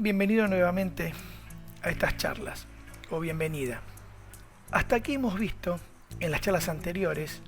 Bienvenido nuevamente a estas charlas, o bienvenida. Hasta aquí hemos visto, en las charlas anteriores,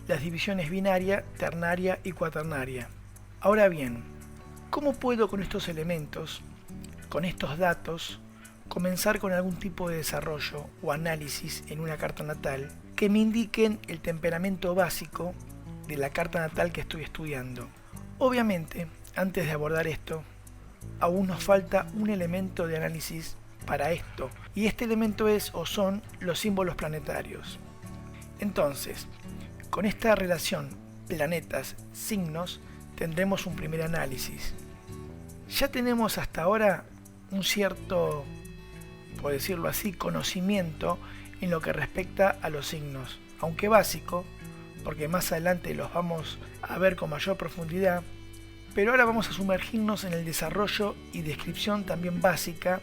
las divisiones binaria, ternaria y cuaternaria. Ahora bien, ¿cómo puedo con estos elementos, con estos datos, comenzar con algún tipo de desarrollo o análisis en una carta natal que me indiquen el temperamento básico de la carta natal que estoy estudiando? Obviamente, antes de abordar esto, aún nos falta un elemento de análisis para esto, y este elemento es o son los símbolos planetarios. Entonces, con esta relación planetas-signos tendremos un primer análisis. Ya tenemos hasta ahora un cierto, por decirlo así, conocimiento en lo que respecta a los signos, aunque básico, porque más adelante los vamos a ver con mayor profundidad. Pero ahora vamos a sumergirnos en el desarrollo y descripción también básica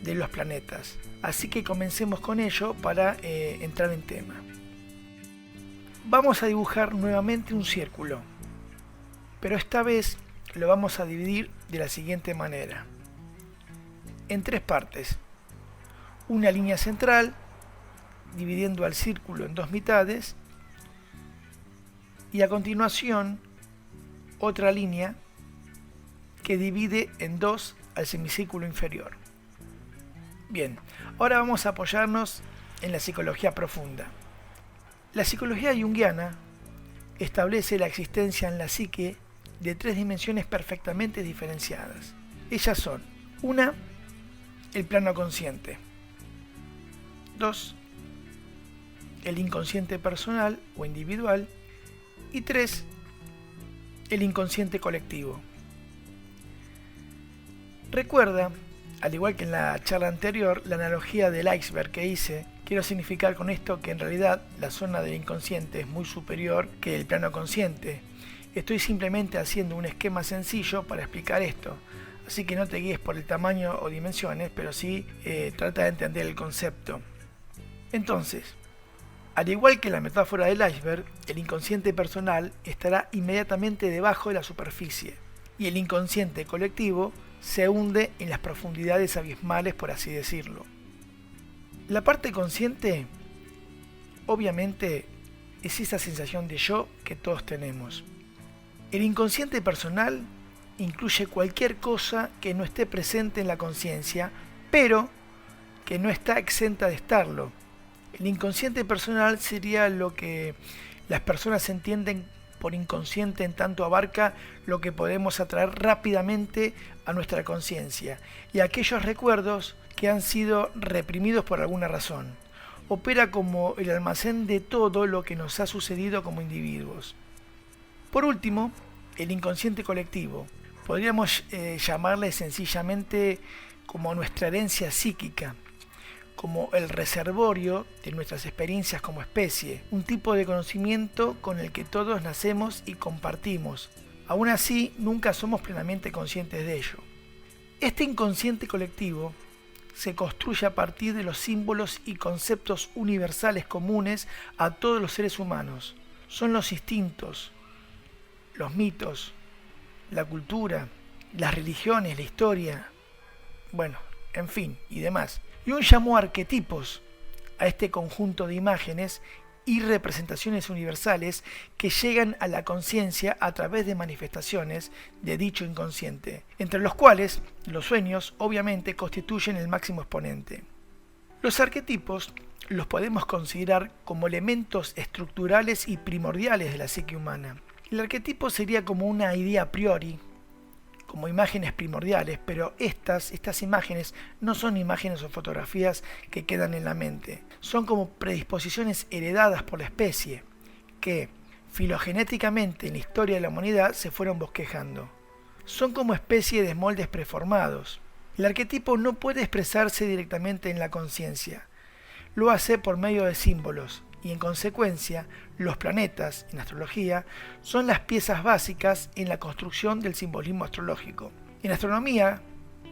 de los planetas. Así que comencemos con ello para entrar en tema. Vamos a dibujar nuevamente un círculo, pero esta vez lo vamos a dividir de la siguiente manera. En tres partes. Una línea central, dividiendo al círculo en dos mitades, y a continuación otra línea que divide en dos al semicírculo inferior. Bien, ahora vamos a apoyarnos en la psicología profunda. La psicología junguiana establece la existencia en la psique de tres dimensiones perfectamente diferenciadas. Ellas son: 1, el plano consciente; 2, el inconsciente personal o individual; y 3, el inconsciente colectivo. Recuerda, al igual que en la charla anterior, la analogía del iceberg que hice. Quiero significar con esto que en realidad la zona del inconsciente es muy superior que el plano consciente. Estoy simplemente haciendo un esquema sencillo para explicar esto, así que no te guíes por el tamaño o dimensiones, pero sí trata de entender el concepto. Entonces, al igual que la metáfora del iceberg, el inconsciente personal estará inmediatamente debajo de la superficie, y el inconsciente colectivo se hunde en las profundidades abismales, por así decirlo. La parte consciente, obviamente, es esa sensación de yo que todos tenemos. El inconsciente personal incluye cualquier cosa que no esté presente en la conciencia, pero que no está exenta de estarlo. El inconsciente personal sería lo que las personas entienden por inconsciente, en tanto abarca lo que podemos atraer rápidamente a nuestra conciencia y aquellos recuerdos que han sido reprimidos por alguna razón. Opera como el almacén de todo lo que nos ha sucedido como individuos. Por último, el inconsciente colectivo. Podríamos llamarle sencillamente como nuestra herencia psíquica, como el reservorio de nuestras experiencias como especie, un tipo de conocimiento con el que todos nacemos y compartimos. Aún así, nunca somos plenamente conscientes de ello. Este inconsciente colectivo se construye a partir de los símbolos y conceptos universales comunes a todos los seres humanos. Son los instintos, los mitos, la cultura, las religiones, la historia, bueno, en fin, y demás. Jung llamó arquetipos a este conjunto de imágenes y representaciones universales que llegan a la conciencia a través de manifestaciones de dicho inconsciente, entre los cuales los sueños obviamente constituyen el máximo exponente. Los arquetipos los podemos considerar como elementos estructurales y primordiales de la psique humana. El arquetipo sería como una idea a priori, como imágenes primordiales, pero estas imágenes no son imágenes o fotografías que quedan en la mente. Son como predisposiciones heredadas por la especie, que filogenéticamente en la historia de la humanidad se fueron bosquejando. Son como especie de moldes preformados. El arquetipo no puede expresarse directamente en la conciencia. Lo hace por medio de símbolos, y en consecuencia, los planetas, en astrología, son las piezas básicas en la construcción del simbolismo astrológico. En astronomía,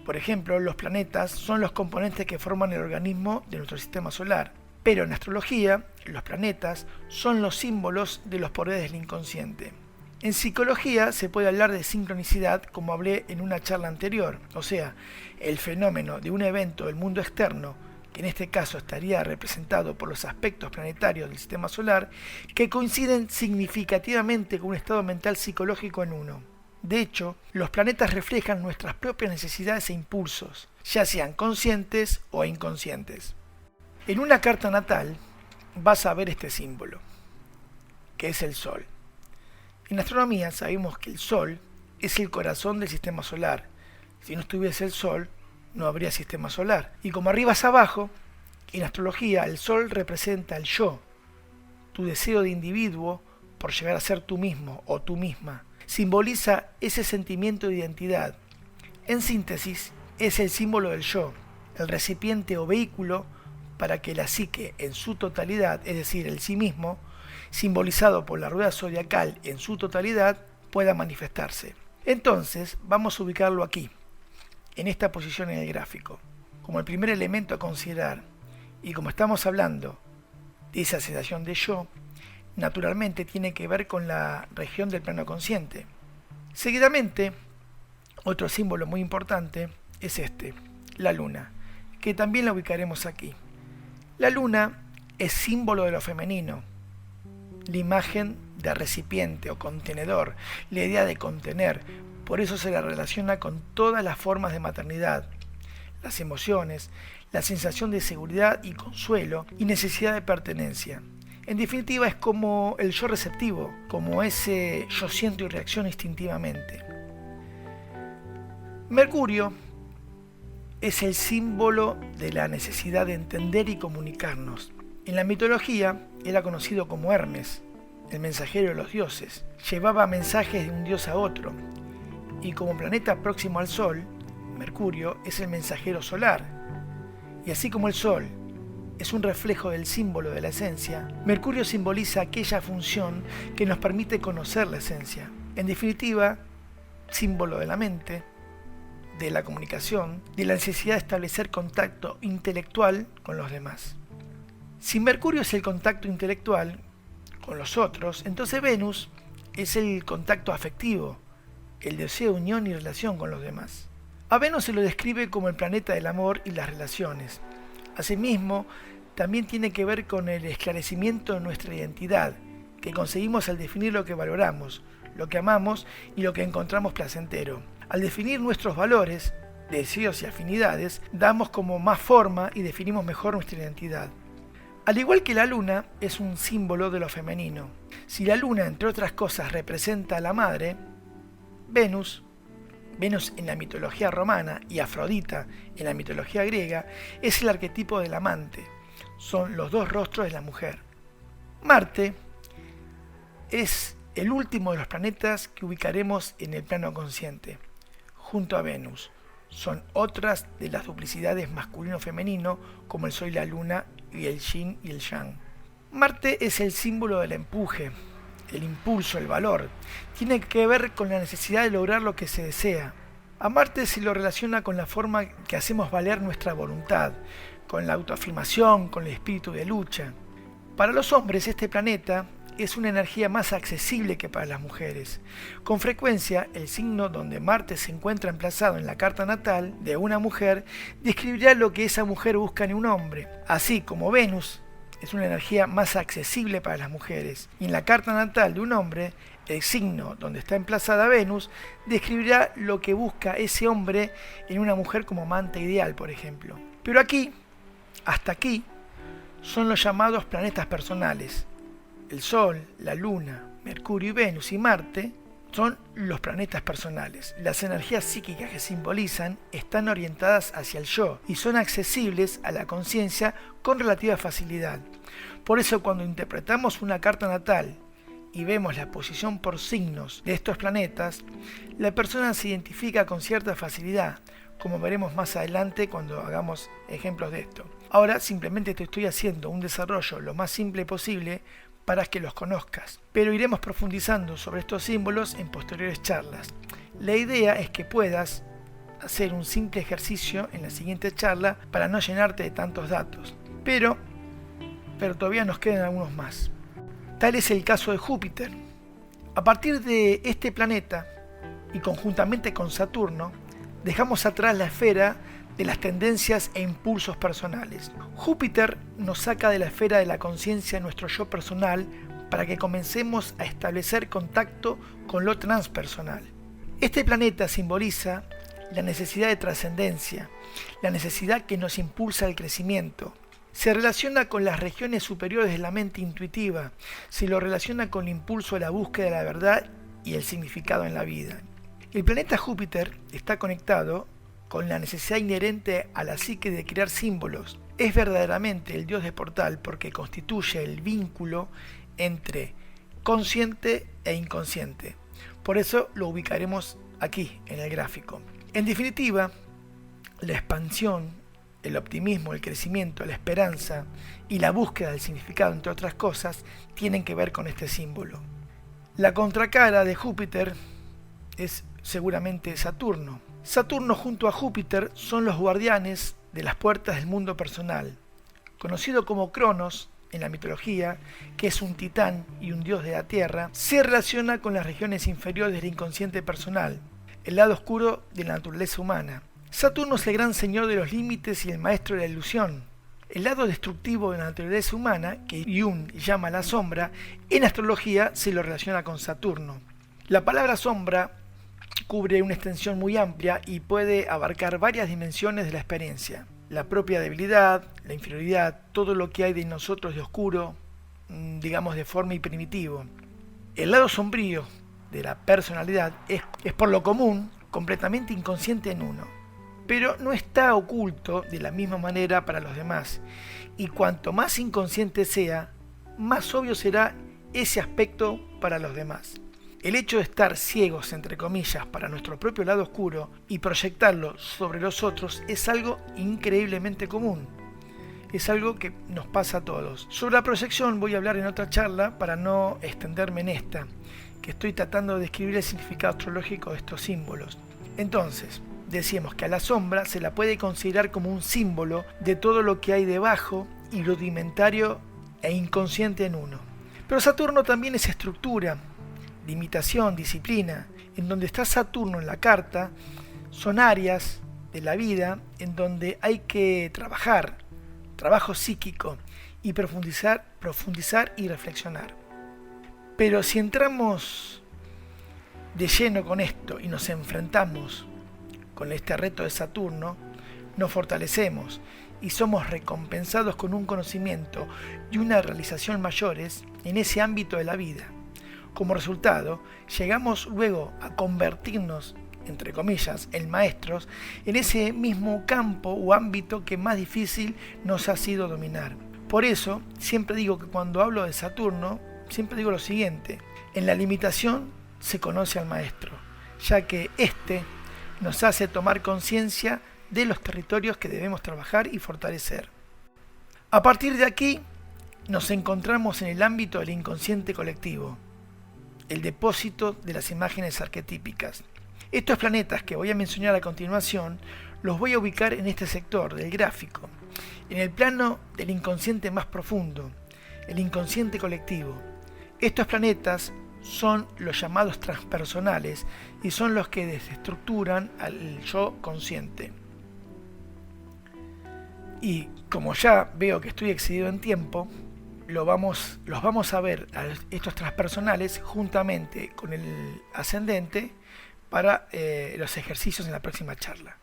por ejemplo, los planetas son los componentes que forman el organismo de nuestro sistema solar, pero en astrología, los planetas son los símbolos de los poderes del inconsciente. En psicología se puede hablar de sincronicidad, como hablé en una charla anterior, o sea, el fenómeno de un evento del mundo externo, que en este caso estaría representado por los aspectos planetarios del sistema solar, que coinciden significativamente con un estado mental psicológico en uno. De hecho, los planetas reflejan nuestras propias necesidades e impulsos, ya sean conscientes o inconscientes. En una carta natal vas a ver este símbolo, que es el Sol. En astronomía sabemos que el Sol es el corazón del sistema solar. Si no estuviese el Sol, no habría sistema solar. Y como arriba es abajo, en astrología el Sol representa el yo, tu deseo de individuo por llegar a ser tú mismo o tú misma. Simboliza ese sentimiento de identidad. En síntesis, es el símbolo del yo, el recipiente o vehículo para que la psique en su totalidad, es decir, el sí mismo, simbolizado por la rueda zodiacal en su totalidad, pueda manifestarse. Entonces, vamos a ubicarlo aquí, en esta posición en el gráfico, como el primer elemento a considerar, y como estamos hablando de esa sensación de yo, naturalmente tiene que ver con la región del plano consciente. Seguidamente, otro símbolo muy importante es este, la luna, que también la ubicaremos aquí. La luna es símbolo de lo femenino, la imagen de recipiente o contenedor, la idea de contener, por eso se la relaciona con todas las formas de maternidad, las emociones, la sensación de seguridad y consuelo y necesidad de pertenencia. En definitiva es como el yo receptivo, como ese yo siento y reacciono instintivamente. Mercurio es el símbolo de la necesidad de entender y comunicarnos. En la mitología era conocido como Hermes, el mensajero de los dioses. Llevaba mensajes de un dios a otro. Y como planeta próximo al Sol, Mercurio es el mensajero solar. Y así como el Sol es un reflejo del símbolo de la esencia, Mercurio simboliza aquella función que nos permite conocer la esencia. En definitiva, símbolo de la mente, de la comunicación, de la necesidad de establecer contacto intelectual con los demás. Si Mercurio es el contacto intelectual con los otros, entonces Venus es el contacto afectivo, el deseo de unión y relación con los demás. A Venus se lo describe como el planeta del amor y las relaciones. Asimismo, también tiene que ver con el esclarecimiento de nuestra identidad, que conseguimos al definir lo que valoramos, lo que amamos y lo que encontramos placentero. Al definir nuestros valores, deseos y afinidades, damos como más forma y definimos mejor nuestra identidad. Al igual que la luna, es un símbolo de lo femenino. Si la luna, entre otras cosas, representa a la madre, Venus en la mitología romana y Afrodita en la mitología griega, es el arquetipo del amante. Son los dos rostros de la mujer. Marte es el último de los planetas que ubicaremos en el plano consciente, junto a Venus. Son otras de las duplicidades masculino-femenino, como el Sol y la Luna, y el Yin y el Yang. Marte es el símbolo del empuje, el impulso, el valor. Tiene que ver con la necesidad de lograr lo que se desea. A Marte se lo relaciona con la forma que hacemos valer nuestra voluntad, con la autoafirmación, con el espíritu de lucha. Para los hombres este planeta es una energía más accesible que para las mujeres. Con frecuencia, el signo donde Marte se encuentra emplazado en la carta natal de una mujer describirá lo que esa mujer busca en un hombre, así como Venus es una energía más accesible para las mujeres. Y en la carta natal de un hombre, el signo donde está emplazada Venus describirá lo que busca ese hombre en una mujer como amante ideal, por ejemplo. Pero aquí, hasta aquí, son los llamados planetas personales. El Sol, la Luna, Mercurio y Venus y Marte son los planetas personales. Las energías psíquicas que simbolizan están orientadas hacia el yo y son accesibles a la conciencia con relativa facilidad. Por eso cuando interpretamos una carta natal y vemos la posición por signos de estos planetas, la persona se identifica con cierta facilidad, como veremos más adelante cuando hagamos ejemplos de esto. Ahora simplemente te estoy haciendo un desarrollo lo más simple posible para que los conozcas, pero iremos profundizando sobre estos símbolos en posteriores charlas. La idea es que puedas hacer un simple ejercicio en la siguiente charla para no llenarte de tantos datos, pero todavía nos quedan algunos más. Tal es el caso de Júpiter. A partir de este planeta, y conjuntamente con Saturno, dejamos atrás la esfera de las tendencias e impulsos personales. Júpiter nos saca de la esfera de la conciencia nuestro yo personal para que comencemos a establecer contacto con lo transpersonal. Este planeta simboliza la necesidad de trascendencia, la necesidad que nos impulsa al crecimiento. Se relaciona con las regiones superiores de la mente intuitiva, se lo relaciona con el impulso a la búsqueda de la verdad y el significado en la vida. El planeta Júpiter está conectado con la necesidad inherente a la psique de crear símbolos. Es verdaderamente el dios de portal porque constituye el vínculo entre consciente e inconsciente. Por eso lo ubicaremos aquí en el gráfico. En definitiva, la expansión, el optimismo, el crecimiento, la esperanza y la búsqueda del significado, entre otras cosas, tienen que ver con este símbolo. La contracara de Júpiter es seguramente Saturno. Saturno junto a Júpiter son los guardianes de las puertas del mundo personal. Conocido como Cronos en la mitología, que es un titán y un dios de la tierra, se relaciona con las regiones inferiores del inconsciente personal, el lado oscuro de la naturaleza humana. Saturno es el gran señor de los límites y el maestro de la ilusión. El lado destructivo de la naturaleza humana, que Jung llama la sombra, en astrología se lo relaciona con Saturno. La palabra sombra cubre una extensión muy amplia y puede abarcar varias dimensiones de la experiencia. La propia debilidad, la inferioridad, todo lo que hay de nosotros de oscuro, digamos deforme y primitivo. El lado sombrío de la personalidad es por lo común completamente inconsciente en uno, pero no está oculto de la misma manera para los demás, y cuanto más inconsciente sea, más obvio será ese aspecto para los demás. El hecho de estar ciegos, entre comillas, para nuestro propio lado oscuro y proyectarlo sobre los otros es algo increíblemente común. Es algo que nos pasa a todos. Sobre la proyección voy a hablar en otra charla para no extenderme en esta, que estoy tratando de describir el significado astrológico de estos símbolos. Entonces, decíamos que a la sombra se la puede considerar como un símbolo de todo lo que hay debajo y rudimentario e inconsciente en uno. Pero Saturno también es estructura, limitación, disciplina. En donde está Saturno en la carta son áreas de la vida en donde hay que trabajar, trabajo psíquico y profundizar y reflexionar. Pero si entramos de lleno con esto y nos enfrentamos con este reto de Saturno, nos fortalecemos y somos recompensados con un conocimiento y una realización mayores en ese ámbito de la vida. Como resultado, llegamos luego a convertirnos, entre comillas, en maestros en ese mismo campo o ámbito que más difícil nos ha sido dominar. Por eso, siempre digo que cuando hablo de Saturno, siempre digo lo siguiente: en la limitación se conoce al maestro, ya que éste nos hace tomar conciencia de los territorios que debemos trabajar y fortalecer. A partir de aquí, nos encontramos en el ámbito del inconsciente colectivo, el depósito de las imágenes arquetípicas. Estos planetas que voy a mencionar a continuación los voy a ubicar en este sector del gráfico, en el plano del inconsciente más profundo, el inconsciente colectivo. Estos planetas son los llamados transpersonales y son los que desestructuran al yo consciente. Y como ya veo que estoy excedido en tiempo, los vamos a ver a estos transpersonales juntamente con el ascendente para los ejercicios en la próxima charla.